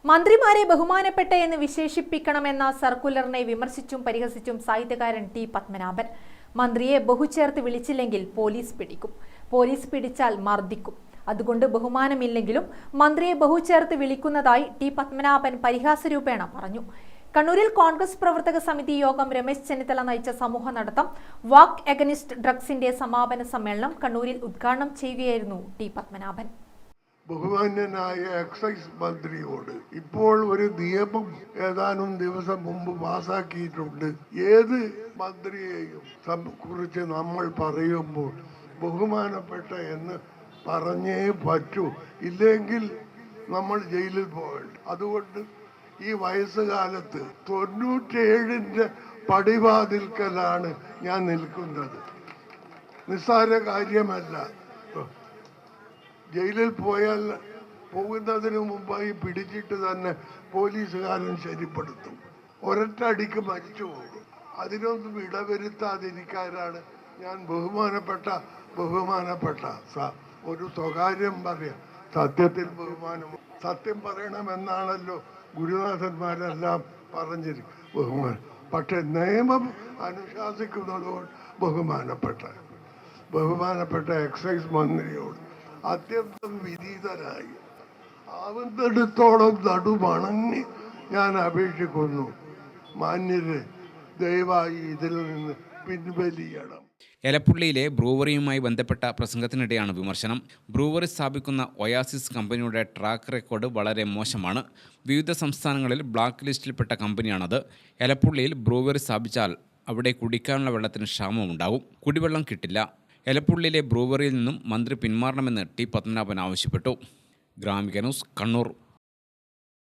മന്ത്രിമാരെ ബഹുമാനപ്പെട്ട എന്ന് വിശേഷിപ്പിക്കണമെന്ന സർക്കുലറിനെ വിമർശിച്ചും പരിഹസിച്ചും സാഹിത്യകാരൻ ടി പത്മനാഭൻ. മന്ത്രിയെ ബഹുചേർത്ത് വിളിച്ചില്ലെങ്കിൽ പോലീസ് പിടിക്കും, പോലീസ് പിടിച്ചാൽ മർദ്ദിക്കും. അതുകൊണ്ട് ബഹുമാനമില്ലെങ്കിലും മന്ത്രിയെ ബഹുചേർത്ത് വിളിക്കുന്നതായി ടി പത്മനാഭൻ പരിഹാസരൂപേണ പറഞ്ഞു. കണ്ണൂരിൽ കോൺഗ്രസ് പ്രവർത്തക സമിതി യോഗം രമേശ് ചെന്നിത്തല നയിച്ച സമൂഹ നടത്തം വാക്ക് എഗനിസ്റ്റ് ഡ്രഗ്സിന്റെ സമാപന സമ്മേളനം കണ്ണൂരിൽ ഉദ്ഘാടനം ചെയ്യുകയായിരുന്നു ടി പത്മനാഭൻ. ബഹുമാന്യനായ എക്സൈസ് മന്ത്രിയോട് ഇപ്പോൾ ഒരു നിയമം ഏതാനും ദിവസം മുമ്പ് പാസാക്കിയിട്ടുണ്ട്. ഏത് മന്ത്രിയെയും കുറിച്ച് നമ്മൾ പറയുമ്പോൾ ബഹുമാനപ്പെട്ട എന്ന് പറഞ്ഞേ പറ്റൂ, ഇല്ലെങ്കിൽ നമ്മൾ ജയിലിൽ പോകേണ്ട. അതുകൊണ്ട് ഈ വയസ്സുകാലത്ത് 97ന്റെ പടിവാതിൽക്കലാണ് ഞാൻ നിൽക്കുന്നത്. നിസ്സാര കാര്യമല്ല. ജയിലിൽ പോകുന്നതിന് മുമ്പായി പിടിച്ചിട്ട് തന്നെ പോലീസുകാരൻ ശരിപ്പെടുത്തും. ഒരൊറ്റ അടിക്ക് മരിച്ചു പോകും. അതിനൊന്നും ഇടവരുത്താതിരിക്കാനാണ് ഞാൻ ബഹുമാനപ്പെട്ട ഒരു സ്വകാര്യം പറയാം. സത്യത്തിൽ ബഹുമാനം, സത്യം പറയണമെന്നാണല്ലോ ഗുരുനാഥന്മാരെല്ലാം പറഞ്ഞിരിക്കും. പക്ഷെ നിയമം അനുശാസിക്കുന്നതോട് ബഹുമാനപ്പെട്ട എക്സൈസ് മന്ത്രിയോട് അത്യന്തം വിനീതരായി ആവുന്നിടത്തോളം നടുമണങ്ങി ഞാൻ അപേക്ഷിക്കുന്നു. മാന്യരെ, ദയവായി ഇതിൽ നിന്ന് പിൻവലിയണം. എലപ്പുള്ളിയിലെ ബ്രൂവറിയുമായി ബന്ധപ്പെട്ട പ്രസംഗത്തിനിടെയാണ് വിമർശനം. ബ്രൂവറി സ്ഥാപിക്കുന്ന ഒയാസിസ് കമ്പനിയുടെ ട്രാക്ക് റെക്കോർഡ് വളരെ മോശമാണ്. വിവിധ സംസ്ഥാനങ്ങളിൽ ബ്ലാക്ക് ലിസ്റ്റിൽപ്പെട്ട കമ്പനിയാണത്. എലപ്പുള്ളിയിൽ ബ്രൂവറി സ്ഥാപിച്ചാൽ അവിടെ കുടിക്കാനുള്ള വെള്ളത്തിന് ക്ഷാമമുണ്ടാകും, കുടിവെള്ളം കിട്ടില്ല. എലപ്പുള്ളിയിലെ ബ്രൂവറിയിൽ നിന്നും മന്ത്രി പിന്മാറണമെന്ന് ടി പത്മനാഭൻ ആവശ്യപ്പെട്ടു. ഗ്രാമിക ന്യൂസ്, കണ്ണൂർ.